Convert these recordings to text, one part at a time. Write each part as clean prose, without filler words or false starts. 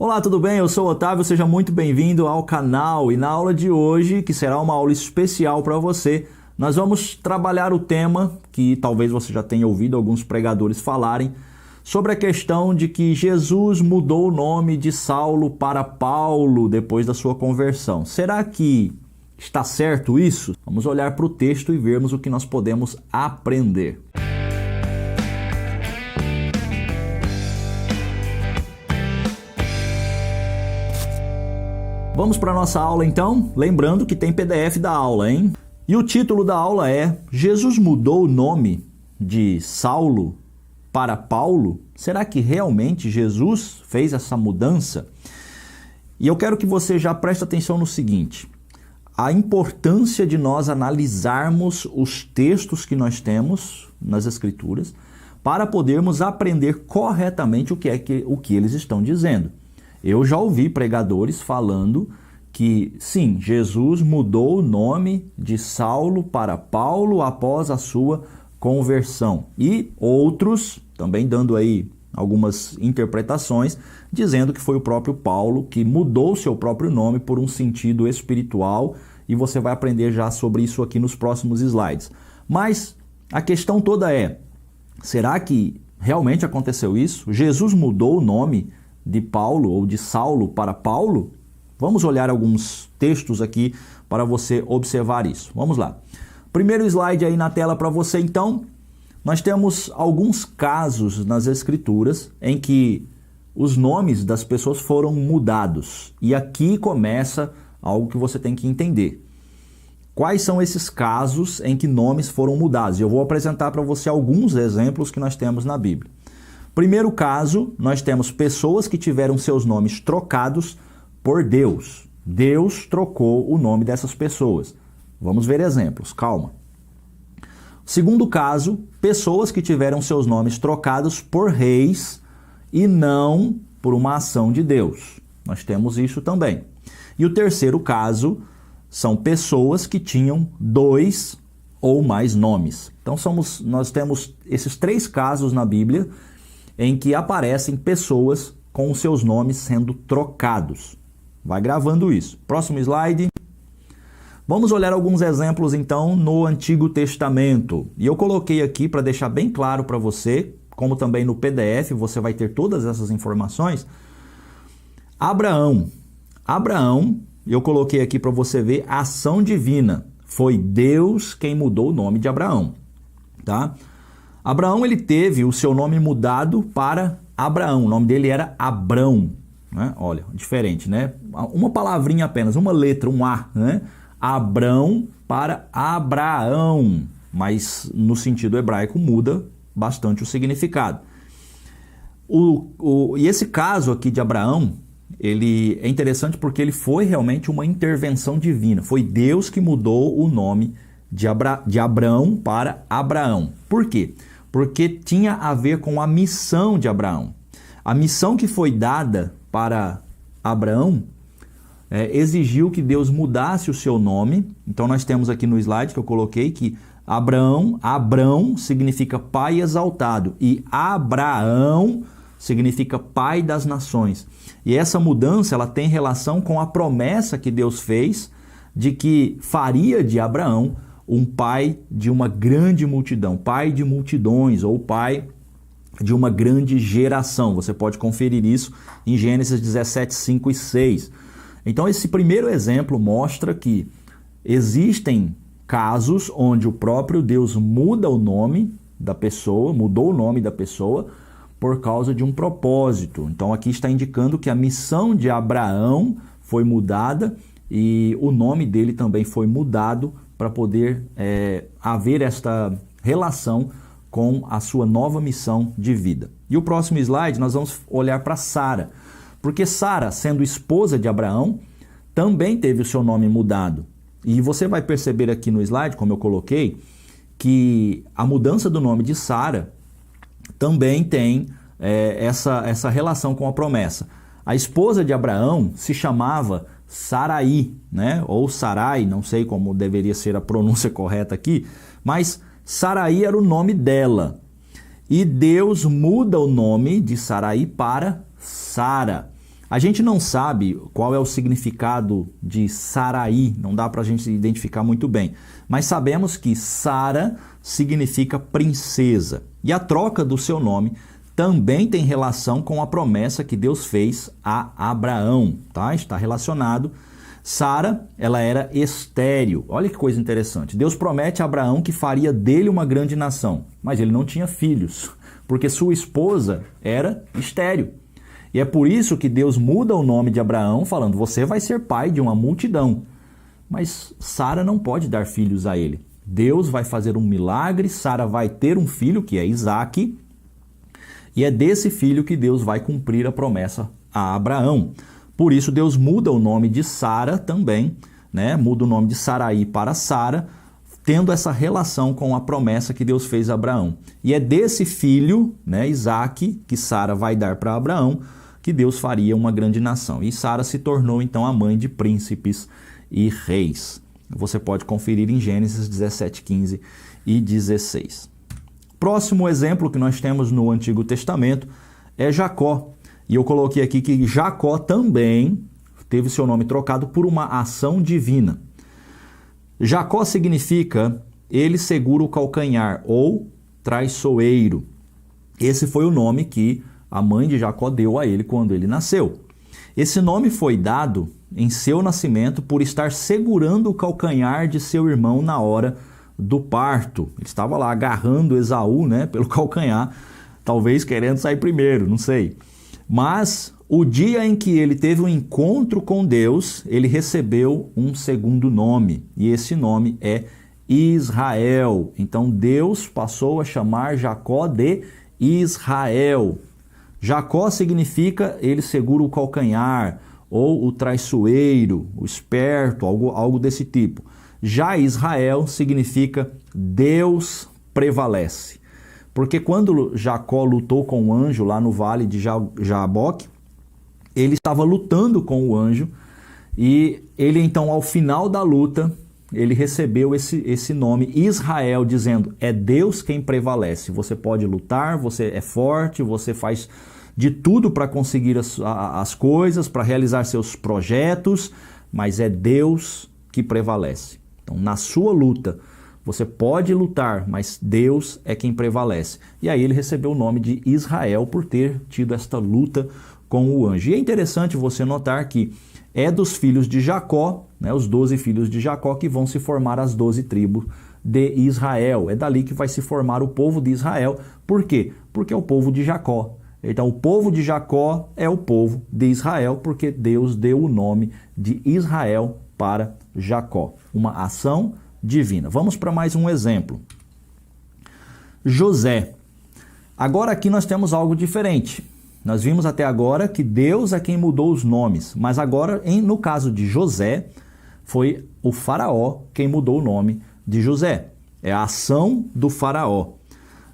Olá, tudo bem? Eu sou o Otávio, seja muito bem-vindo ao canal. E na aula de hoje, que será uma aula especial para você, nós vamos trabalhar o tema que talvez você já tenha ouvido alguns pregadores falarem, sobre a questão de que Jesus mudou o nome de Saulo para Paulo depois da sua conversão. Será que está certo isso? Vamos olhar para o texto e vermos o que nós podemos aprender. Vamos para a nossa aula então? Lembrando que tem PDF da aula, hein? E o título da aula é: Jesus mudou o nome de Saulo para Paulo? Será que realmente Jesus fez essa mudança? E eu quero que você já preste atenção no seguinte: a importância de nós analisarmos os textos que nós temos nas Escrituras para podermos aprender corretamente o que eles estão dizendo. Eu já ouvi pregadores falando que, sim, Jesus mudou o nome de Saulo para Paulo após a sua conversão. E outros, também dando aí algumas interpretações, dizendo que foi o próprio Paulo que mudou o seu próprio nome por um sentido espiritual, e você vai aprender já sobre isso aqui nos próximos slides. Mas a questão toda é: será que realmente aconteceu isso? Jesus mudou o nome de Paulo ou de Saulo para Paulo? Vamos olhar alguns textos aqui para você observar isso. Vamos lá. Primeiro slide aí na tela para você então. Nós temos alguns casos nas Escrituras em que os nomes das pessoas foram mudados. E aqui começa algo que você tem que entender. Quais são esses casos em que nomes foram mudados? Eu vou apresentar para você alguns exemplos que nós temos na Bíblia. Primeiro caso, nós temos pessoas que tiveram seus nomes trocados por Deus. Deus trocou o nome dessas pessoas. Vamos ver exemplos, calma. Segundo caso, pessoas que tiveram seus nomes trocados por reis e não por uma ação de Deus. Nós temos isso também. E o terceiro caso são pessoas que tinham 2 ou mais nomes. Então nós temos esses 3 casos na Bíblia em que aparecem pessoas com os seus nomes sendo trocados. Vai gravando isso. Próximo slide. Vamos olhar alguns exemplos então no Antigo Testamento. E eu coloquei aqui para deixar bem claro para você, como também no PDF você vai ter todas essas informações. Abraão, eu coloquei aqui para você ver a ação divina. Foi Deus quem mudou o nome de Abraão, tá? Abraão, ele teve o seu nome mudado para Abraão. O nome dele era Abrão, né? Olha, diferente, né? Uma palavrinha apenas, uma letra, um A, né? Abrão para Abraão, mas no sentido hebraico muda bastante o significado. E esse caso aqui de Abraão, ele é interessante porque ele foi realmente uma intervenção divina. Foi Deus que mudou o nome de Abrão para Abraão. Por quê? Porque tinha a ver com a missão de Abraão. A missão que foi dada para Abraão exigiu que Deus mudasse o seu nome. Então nós temos aqui no slide que eu coloquei que Abrão significa pai exaltado e Abraão significa pai das nações. E essa mudança ela tem relação com a promessa que Deus fez de que faria de Abraão um pai de uma grande multidão, pai de multidões ou pai de uma grande geração. Você pode conferir isso em Gênesis 17, 5 e 6. Então esse primeiro exemplo mostra que existem casos onde o próprio Deus muda o nome da pessoa, mudou o nome da pessoa por causa de um propósito. Então aqui está indicando que a missão de Abraão foi mudada e o nome dele também foi mudado para poder haver esta relação com a sua nova missão de vida. E o próximo slide nós vamos olhar para Sara, porque Sara, sendo esposa de Abraão, também teve o seu nome mudado. E você vai perceber aqui no slide, como eu coloquei, que a mudança do nome de Sara também tem essa relação com a promessa. A esposa de Abraão se chamava Sarai, né? Ou Sarai, não sei como deveria ser a pronúncia correta aqui, mas Sarai era o nome dela. E Deus muda o nome de Sarai para Sara. A gente não sabe qual é o significado de Sarai, não dá para a gente identificar muito bem, mas sabemos que Sara significa princesa. E a troca do seu nome também tem relação com a promessa que Deus fez a Abraão, tá? Está relacionado. Sara, ela era estéril. Olha que coisa interessante. Deus promete a Abraão que faria dele uma grande nação, mas ele não tinha filhos, porque sua esposa era estéril. E é por isso que Deus muda o nome de Abraão, falando, você vai ser pai de uma multidão. Mas Sara não pode dar filhos a ele. Deus vai fazer um milagre, Sara vai ter um filho, que é Isaque, e é desse filho que Deus vai cumprir a promessa a Abraão. Por isso Deus muda o nome de Sara também, né? Muda o nome de Sarai para Sara, tendo essa relação com a promessa que Deus fez a Abraão. E é desse filho, né, Isaque, que Sara vai dar para Abraão, que Deus faria uma grande nação. E Sara se tornou então a mãe de príncipes e reis. Você pode conferir em Gênesis 17, 15 e 16. Próximo exemplo que nós temos no Antigo Testamento é Jacó. E eu coloquei aqui que Jacó também teve seu nome trocado por uma ação divina. Jacó significa ele segura o calcanhar ou traiçoeiro. Esse foi o nome que a mãe de Jacó deu a ele quando ele nasceu. Esse nome foi dado em seu nascimento por estar segurando o calcanhar de seu irmão na hora do parto. Ele estava lá agarrando Esaú, né, pelo calcanhar, talvez querendo sair primeiro, não sei. Mas o dia em que ele teve um encontro com Deus, ele recebeu um segundo nome, e esse nome é Israel. Então Deus passou a chamar Jacó de Israel. Jacó significa ele segura o calcanhar, ou o traiçoeiro, o esperto, algo desse tipo. Já Israel significa Deus prevalece. Porque quando Jacó lutou com o anjo lá no vale de Jaboque, ele estava lutando com o anjo e ele então ao final da luta, ele recebeu esse nome Israel, dizendo, é Deus quem prevalece. Você pode lutar, você é forte, você faz de tudo para conseguir as coisas, para realizar seus projetos, mas é Deus que prevalece. Então, na sua luta, você pode lutar, mas Deus é quem prevalece. E aí ele recebeu o nome de Israel por ter tido esta luta com o anjo. E é interessante você notar que é dos filhos de Jacó, né, os 12 filhos de Jacó, que vão se formar as 12 tribos de Israel. É dali que vai se formar o povo de Israel. Por quê? Porque é o povo de Jacó. Então, o povo de Jacó é o povo de Israel, porque Deus deu o nome de Israel para Jacó. Uma ação divina. Vamos para mais um exemplo. José. Agora aqui nós temos algo diferente. Nós vimos até agora que Deus é quem mudou os nomes, mas agora, no caso de José, foi o faraó quem mudou o nome de José. É a ação do faraó.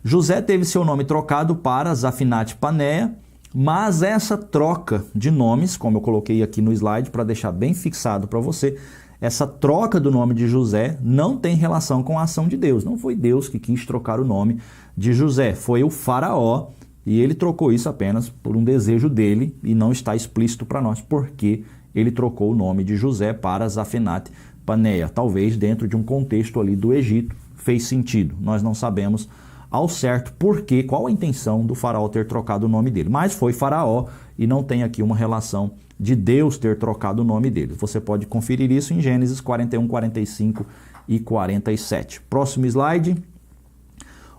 José teve seu nome trocado para Zafinate Paneia, mas essa troca de nomes, como eu coloquei aqui no slide para deixar bem fixado para você, essa troca do nome de José não tem relação com a ação de Deus. Não foi Deus que quis trocar o nome de José, foi o faraó, e ele trocou isso apenas por um desejo dele, e não está explícito para nós porque ele trocou o nome de José para Zafinate Paneia. Talvez dentro de um contexto ali do Egito fez sentido, nós não sabemos ao certo porque, qual a intenção do faraó ter trocado o nome dele. Mas foi faraó e não tem aqui uma relação de Deus ter trocado o nome dele. Você pode conferir isso em Gênesis 41, 45 e 47. Próximo slide.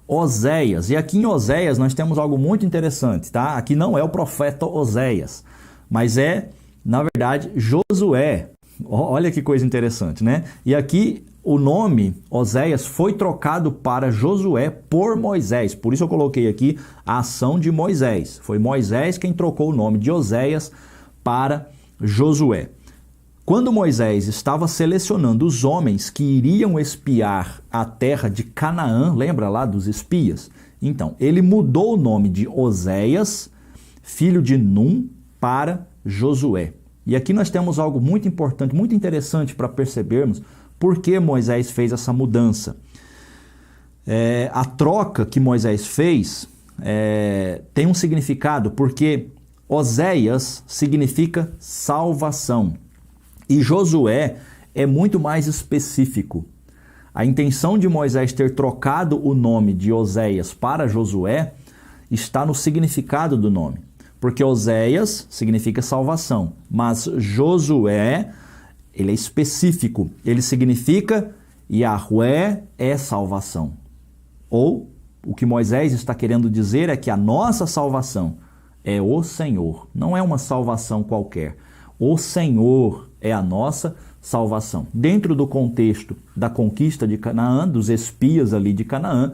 Oséias. E aqui em Oséias nós temos algo muito interessante, tá? Aqui não é o profeta Oséias, mas é, na verdade, Josué. Olha que coisa interessante, né? E aqui o nome Oséias foi trocado para Josué por Moisés. Por isso eu coloquei aqui a ação de Moisés. Foi Moisés quem trocou o nome de Oséias para Josué. Quando Moisés estava selecionando os homens que iriam espiar a terra de Canaã, lembra lá dos espias? Então, ele mudou o nome de Oséias, filho de Num, para Josué. E aqui nós temos algo muito importante, muito interessante para percebermos por que Moisés fez essa mudança. A troca que Moisés fez tem um significado, porque Oséias significa salvação e Josué é muito mais específico. A intenção de Moisés ter trocado o nome de Oséias para Josué está no significado do nome. Porque Oséias significa salvação, mas Josué, ele é específico. Ele significa Yahweh é salvação. Ou o que Moisés está querendo dizer é que a nossa salvação é o Senhor. Não é uma salvação qualquer. O Senhor é a nossa salvação. Dentro do contexto da conquista de Canaã, dos espias ali de Canaã,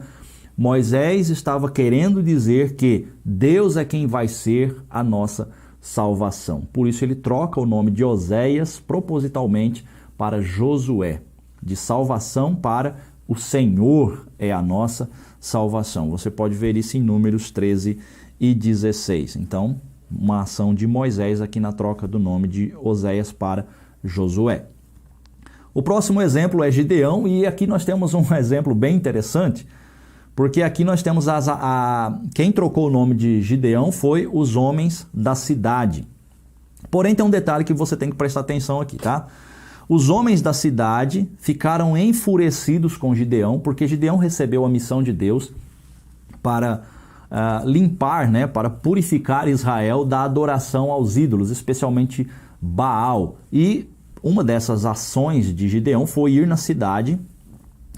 Moisés estava querendo dizer que Deus é quem vai ser a nossa salvação. Por isso ele troca o nome de Oséias propositalmente para Josué, de salvação para o Senhor é a nossa salvação. Você pode ver isso em Números 13 e 16. Então, uma ação de Moisés aqui na troca do nome de Oséias para Josué. O próximo exemplo é Gideão, e aqui nós temos um exemplo bem interessante, porque aqui nós temos quem trocou o nome de Gideão foi os homens da cidade. Porém, tem um detalhe que você tem que prestar atenção aqui, tá? Os homens da cidade ficaram enfurecidos com Gideão, porque Gideão recebeu a missão de Deus para limpar, né, para purificar Israel da adoração aos ídolos, especialmente Baal. E uma dessas ações de Gideão foi ir na cidade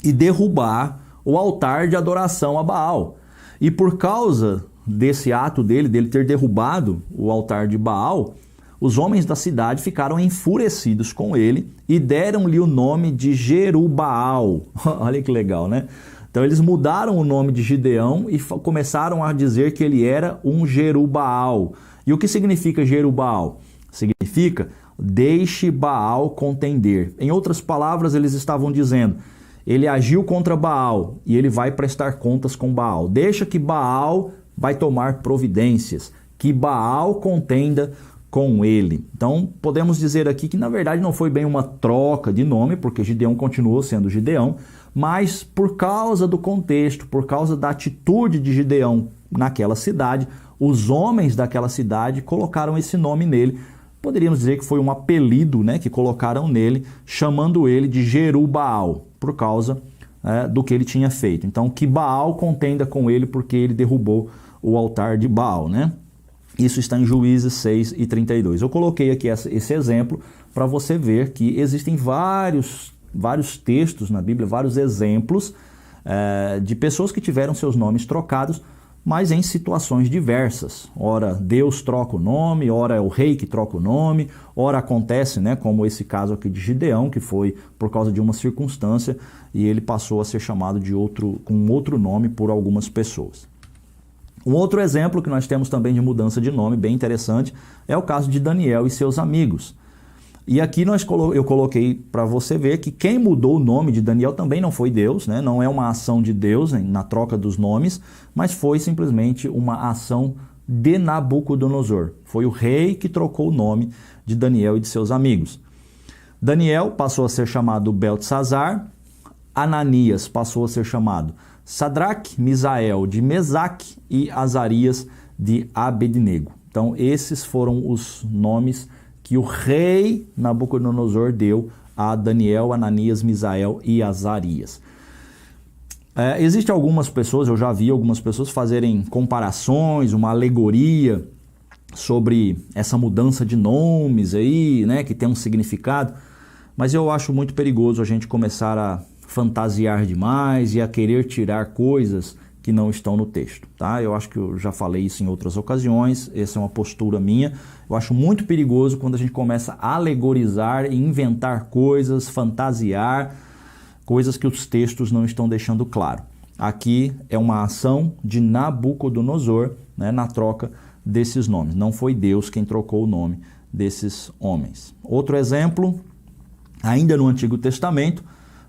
e derrubar o altar de adoração a Baal. E por causa desse ato dele ter derrubado o altar de Baal, os homens da cidade ficaram enfurecidos com ele e deram-lhe o nome de Jerubaal. Olha que legal, né? Então eles mudaram o nome de Gideão e começaram a dizer que ele era um Jerubaal. E o que significa Jerubaal? Significa deixe Baal contender. Em outras palavras, eles estavam dizendo, ele agiu contra Baal e ele vai prestar contas com Baal. Deixa que Baal vai tomar providências, que Baal contenda com ele. Então, podemos dizer aqui que, na verdade, não foi bem uma troca de nome, porque Gideão continuou sendo Gideão, mas por causa do contexto, por causa da atitude de Gideão naquela cidade, os homens daquela cidade colocaram esse nome nele. Poderíamos dizer que foi um apelido, né, que colocaram nele, chamando ele de Jerubaal, por causa do que ele tinha feito. Então, que Baal contenda com ele, porque ele derrubou o altar de Baal, né? Isso está em Juízes 6 e 32. Eu coloquei aqui esse exemplo para você ver que existem vários textos na Bíblia, vários exemplos de pessoas que tiveram seus nomes trocados, mas em situações diversas. Ora, Deus troca o nome, ora é o rei que troca o nome, ora acontece, né, como esse caso aqui de Gideão, que foi por causa de uma circunstância e ele passou a ser chamado com outro nome por algumas pessoas. Um outro exemplo que nós temos também de mudança de nome, bem interessante, é o caso de Daniel e seus amigos. E aqui eu coloquei para você ver que quem mudou o nome de Daniel também não foi Deus, né? Não é uma ação de Deus na troca dos nomes, mas foi simplesmente uma ação de Nabucodonosor. Foi o rei que trocou o nome de Daniel e de seus amigos. Daniel passou a ser chamado Beltesazar, Ananias passou a ser chamado Sadraque, Misael de Mesaque e Azarias de Abednego. Então esses foram os nomes que o rei Nabucodonosor deu a Daniel, Ananias, Misael e Azarias. Existem algumas pessoas, eu já vi algumas pessoas fazerem comparações, uma alegoria sobre essa mudança de nomes aí, né, que tem um significado, mas eu acho muito perigoso a gente começar a fantasiar demais e a querer tirar coisas que não estão no texto, tá? Eu acho que eu já falei isso em outras ocasiões, essa é uma postura minha. Eu acho muito perigoso quando a gente começa a alegorizar e inventar coisas, fantasiar coisas que os textos não estão deixando claro. Aqui é uma ação de Nabucodonosor, né, na troca desses nomes. Não foi Deus quem trocou o nome desses homens. Outro exemplo, ainda no Antigo Testamento,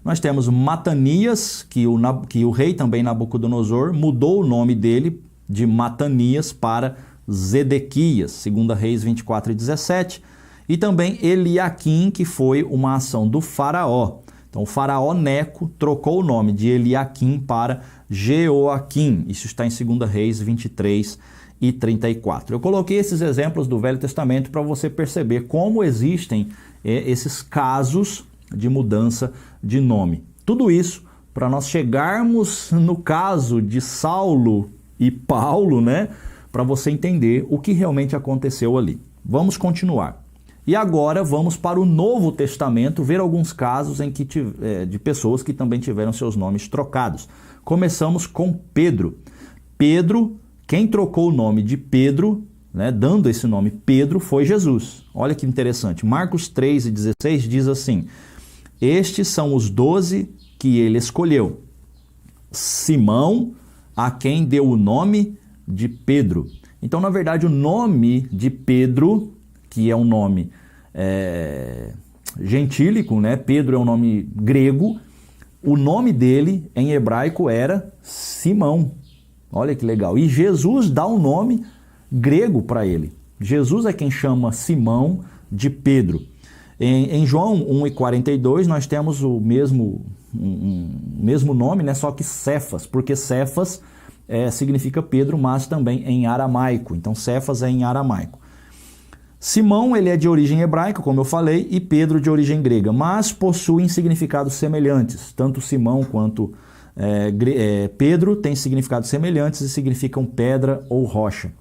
nós temos Matanias, que o rei também Nabucodonosor mudou o nome dele de Matanias para Zedequias, 2 Reis 24 e 17. E também Eliaquim, que foi uma ação do faraó. Então o faraó Neco trocou o nome de Eliaquim para Jeoaquim. Isso está em 2 Reis 23 e 34. Eu coloquei esses exemplos do Velho Testamento para você perceber como existem esses casos de mudança de nome. Tudo isso para nós chegarmos no caso de Saulo e Paulo, né? Para você entender o que realmente aconteceu ali. Vamos continuar. E agora vamos para o Novo Testamento, ver alguns casos em que de pessoas que também tiveram seus nomes trocados. Começamos com Pedro. Pedro, quem trocou o nome de Pedro, né, dando esse nome Pedro, foi Jesus. Olha que interessante. Marcos 3:16 diz assim: estes são os 12 que ele escolheu. Simão, a quem deu o nome de Pedro. Então, na verdade, o nome de Pedro, que é um nome gentílico, né? Pedro é um nome grego. O nome dele em hebraico era Simão. Olha que legal. E Jesus dá um nome grego para ele. Jesus é quem chama Simão de Pedro. Em João 1:42 nós temos o mesmo nome, né? Só que Cefas, porque Cefas significa Pedro, mas também em aramaico. Então Cefas é em aramaico. Simão, ele é de origem hebraica, como eu falei, e Pedro de origem grega, mas possuem significados semelhantes. Tanto Simão quanto Pedro têm significados semelhantes e significam pedra ou rocha.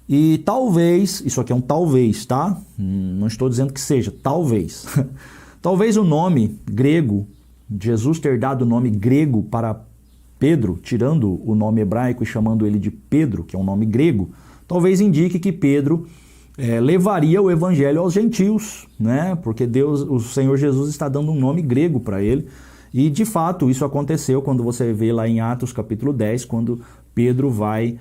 E talvez, isso aqui é um talvez, tá? Não estou dizendo que seja, talvez. Talvez o nome grego, Jesus ter dado o nome grego para Pedro, tirando o nome hebraico e chamando ele de Pedro, que é um nome grego, talvez indique que Pedro levaria o evangelho aos gentios, né? Porque o Senhor Jesus está dando um nome grego para ele. E de fato isso aconteceu quando você vê lá em Atos capítulo 10, quando Pedro vai,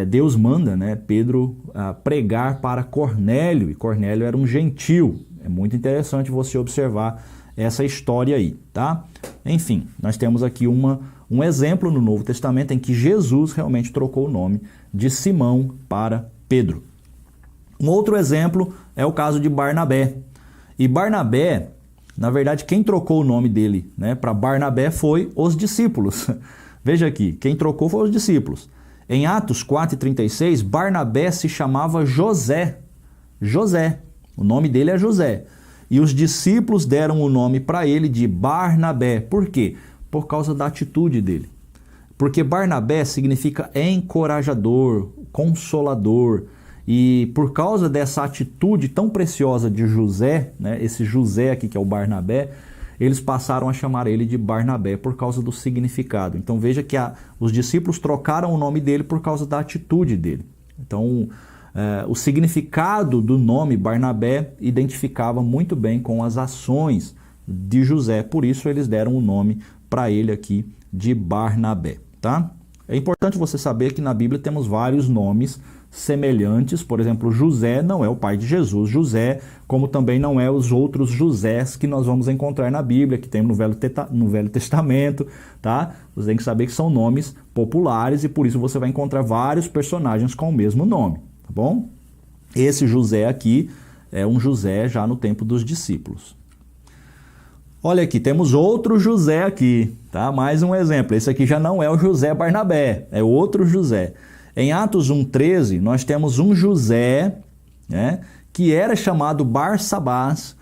Deus manda, né, Pedro pregar para Cornélio, e Cornélio era um gentil. É muito interessante você observar essa história aí, tá? Enfim, nós temos aqui um exemplo no Novo Testamento em que Jesus realmente trocou o nome de Simão para Pedro. Um outro exemplo é o caso de Barnabé. E Barnabé, na verdade, quem trocou o nome dele, né, para Barnabé foi os discípulos. Veja aqui, quem trocou foi os discípulos. Em Atos 4:36, Barnabé se chamava José. José. O nome dele é José. E os discípulos deram o nome para ele de Barnabé. Por quê? Por causa da atitude dele. Porque Barnabé significa encorajador, consolador. E por causa dessa atitude tão preciosa de José, né, esse José aqui que é o Barnabé, eles passaram a chamar ele de Barnabé por causa do significado. Então veja que os discípulos trocaram o nome dele por causa da atitude dele. Então o significado do nome Barnabé identificava muito bem com as ações de José, por isso eles deram o nome para ele aqui de Barnabé, tá? É importante você saber que na Bíblia temos vários nomes semelhantes. Por exemplo, José não é o pai de Jesus, José, como também não é os outros Josés que nós vamos encontrar na Bíblia, que tem no Velho Testamento, tá? Você tem que saber que são nomes populares e por isso você vai encontrar vários personagens com o mesmo nome, tá bom? Esse José aqui é um José já no tempo dos discípulos. Olha aqui, temos outro José aqui, tá? Mais um exemplo. Esse aqui já não é o José Barnabé, é outro José. Em Atos 1:13, nós temos um José, né, que era chamado Barsabás,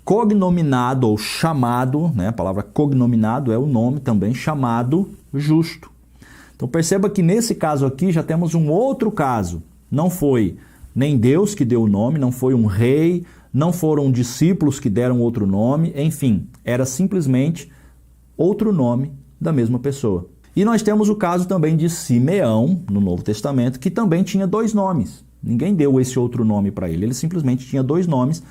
cognominado ou chamado, né, a palavra cognominado é o nome também, chamado justo. Então perceba que nesse caso aqui já temos um outro caso. Não foi nem Deus que deu o nome, não foi um rei, não foram discípulos que deram outro nome, enfim, era simplesmente outro nome da mesma pessoa. E nós temos o caso também de Simeão, no Novo Testamento, que também tinha 2 nomes. Ninguém deu esse outro nome para ele, ele simplesmente tinha 2 nomes.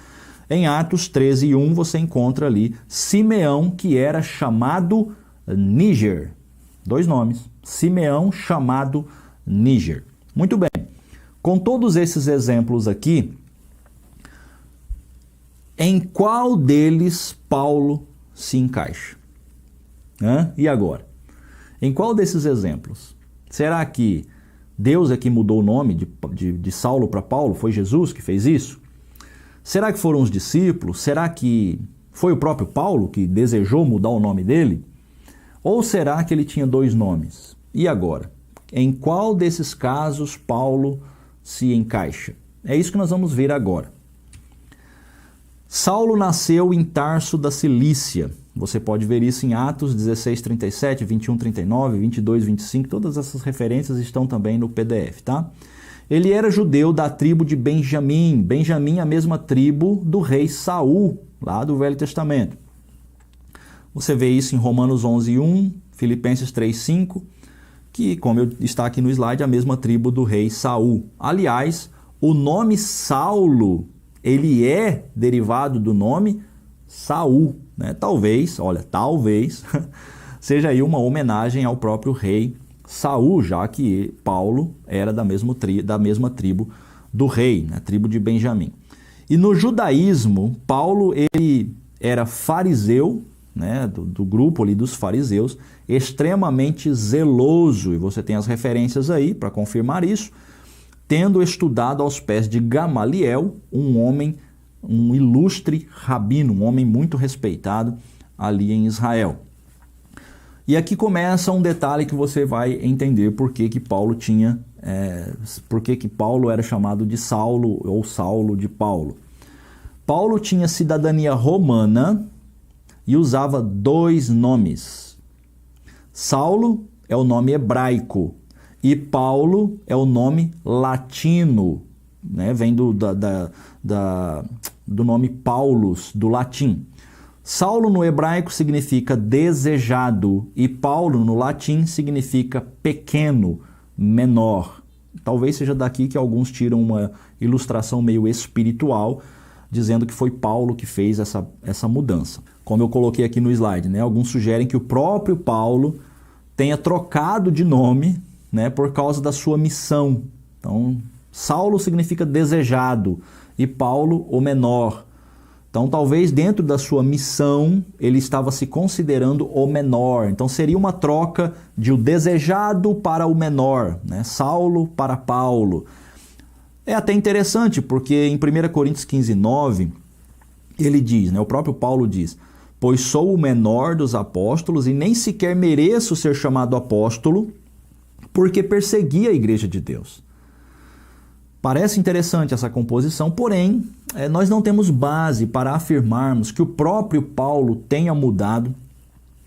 Em Atos 13:1 você encontra ali Simeão, que era chamado Níger. 2 nomes, Simeão chamado Níger. Muito bem, com todos esses exemplos aqui, em qual deles Paulo se encaixa? E agora? Em qual desses exemplos? Será que Deus é que mudou o nome de Saulo para Paulo? Foi Jesus que fez isso? Será que foram os discípulos? Será que foi o próprio Paulo que desejou mudar o nome dele? Ou será que ele tinha 2 nomes? E agora? Em qual desses casos Paulo se encaixa? É isso que nós vamos ver agora. Saulo nasceu em Tarso da Cilícia. Você pode ver isso em Atos 16, 37, 21, 39, 22, 25. Todas essas referências estão também no PDF, tá? Ele era judeu da tribo de Benjamim. Benjamim é a mesma tribo do rei Saul, lá do Velho Testamento. Você vê isso em Romanos 11, 1, Filipenses 3, 5, que, como está aqui no slide, é a mesma tribo do rei Saul. Aliás, o nome Saulo, ele é derivado do nome Saul, né? Talvez seja aí uma homenagem ao próprio rei Saul, já que Paulo era da mesma tribo do rei, né? Tribo de Benjamim. E no judaísmo, Paulo ele era fariseu, né? do grupo ali dos fariseus, extremamente zeloso, e você tem as referências aí para confirmar isso, tendo estudado aos pés de Gamaliel, um ilustre rabino, um homem muito respeitado ali em Israel. E aqui começa um detalhe que você vai entender por que Paulo era chamado de Saulo ou Saulo de Paulo. Paulo tinha cidadania romana e usava 2 nomes. Saulo é o nome hebraico e Paulo é o nome latino, né? Vem do nome Paulus, do latim. Saulo no hebraico significa desejado e Paulo no latim significa pequeno, menor. Talvez seja daqui que alguns tiram uma ilustração meio espiritual, dizendo que foi Paulo que fez essa mudança. Como eu coloquei aqui no slide, né? Alguns sugerem que o próprio Paulo tenha trocado de nome, né, por causa da sua missão. Então, Saulo significa desejado e Paulo o menor. Então, talvez dentro da sua missão, ele estava se considerando o menor. Então, seria uma troca de o desejado para o menor, né? Saulo para Paulo. É até interessante, porque em 1 Coríntios 15, 9, ele diz, né, o próprio Paulo diz: pois sou o menor dos apóstolos e nem sequer mereço ser chamado apóstolo, porque persegui a igreja de Deus. Parece interessante essa composição, porém, nós não temos base para afirmarmos que o próprio Paulo tenha mudado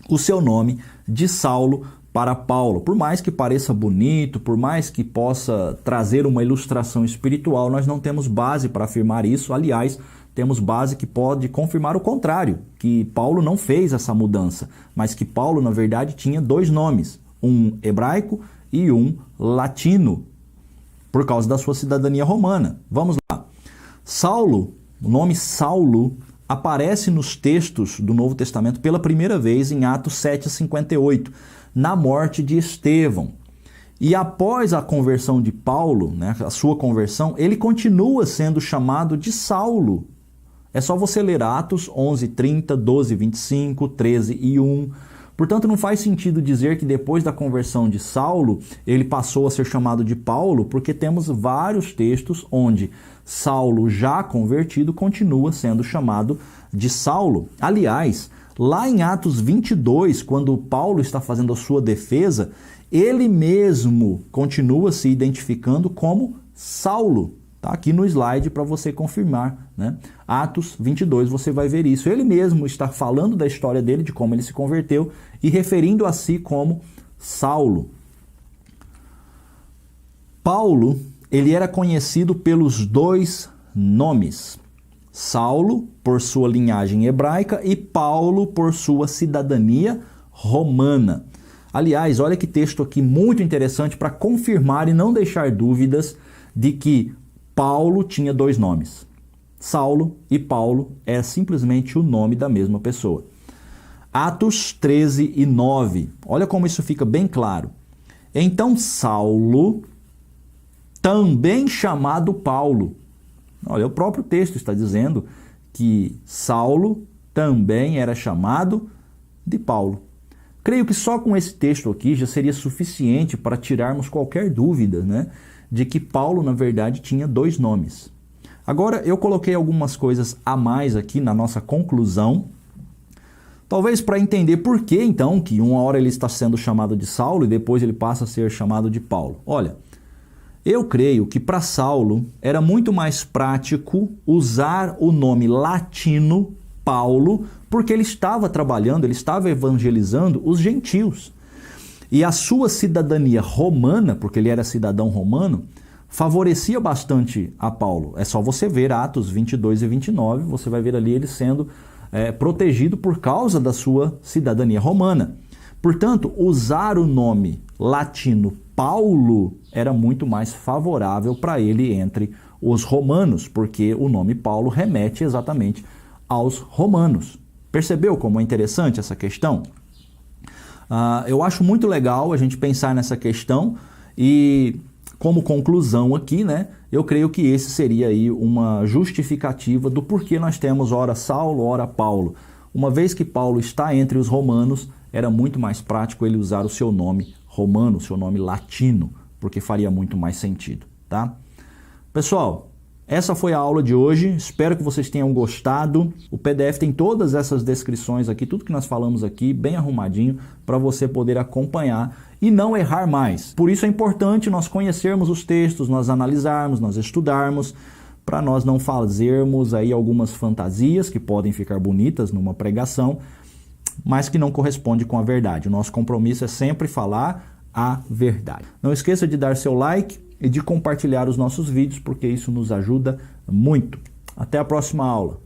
o seu nome de Saulo para Paulo. Por mais que pareça bonito, por mais que possa trazer uma ilustração espiritual, nós não temos base para afirmar isso. Aliás, temos base que pode confirmar o contrário, que Paulo não fez essa mudança, mas que Paulo, na verdade, tinha 2 nomes, um hebraico e um latino, por causa da sua cidadania romana. Vamos lá. Saulo, o nome Saulo, aparece nos textos do Novo Testamento pela primeira vez em Atos 7,58, na morte de Estevão. E após a conversão de Paulo, né, a sua conversão, ele continua sendo chamado de Saulo. É só você ler Atos 11:30, 12:25, 13:1. Portanto, não faz sentido dizer que depois da conversão de Saulo, ele passou a ser chamado de Paulo, porque temos vários textos onde Saulo, já convertido, continua sendo chamado de Saulo. Aliás, lá em Atos 22, quando Paulo está fazendo a sua defesa, ele mesmo continua se identificando como Saulo. Está aqui no slide para você confirmar, né? Atos 22, você vai ver isso. Ele mesmo está falando da história dele, de como ele se converteu e referindo a si como Saulo. Paulo, ele era conhecido pelos 2 nomes. Saulo, por sua linhagem hebraica, e Paulo, por sua cidadania romana. Aliás, olha que texto aqui muito interessante para confirmar e não deixar dúvidas de que Paulo tinha 2 nomes. Saulo e Paulo é simplesmente o nome da mesma pessoa. Atos 13:9. Olha como isso fica bem claro. Então Saulo, também chamado Paulo. Olha, o próprio texto está dizendo que Saulo também era chamado de Paulo. Creio que só com esse texto aqui já seria suficiente para tirarmos qualquer dúvida, né, de que Paulo, na verdade, tinha 2 nomes. Agora, eu coloquei algumas coisas a mais aqui na nossa conclusão. Talvez para entender por que então que uma hora ele está sendo chamado de Saulo e depois ele passa a ser chamado de Paulo. Olha, eu creio que para Saulo era muito mais prático usar o nome latino Paulo, porque ele estava trabalhando, ele estava evangelizando os gentios. E a sua cidadania romana, porque ele era cidadão romano, favorecia bastante a Paulo. É só você ver Atos 22 e 29, você vai ver ali ele sendo protegido por causa da sua cidadania romana. Portanto, usar o nome latino Paulo era muito mais favorável para ele entre os romanos, porque o nome Paulo remete exatamente aos romanos. Percebeu como é interessante essa questão? Eu acho muito legal a gente pensar nessa questão e, como conclusão aqui, né, eu creio que esse seria aí uma justificativa do porquê nós temos ora Saulo, ora Paulo. Uma vez que Paulo está entre os romanos, era muito mais prático ele usar o seu nome romano, o seu nome latino, porque faria muito mais sentido, tá? Pessoal, essa foi a aula de hoje, espero que vocês tenham gostado. O PDF tem todas essas descrições aqui, tudo que nós falamos aqui, bem arrumadinho, para você poder acompanhar e não errar mais. Por isso é importante nós conhecermos os textos, nós analisarmos, nós estudarmos, para nós não fazermos aí algumas fantasias que podem ficar bonitas numa pregação, mas que não corresponde com a verdade. O nosso compromisso é sempre falar a verdade. Não esqueça de dar seu like e de compartilhar os nossos vídeos, porque isso nos ajuda muito. Até a próxima aula.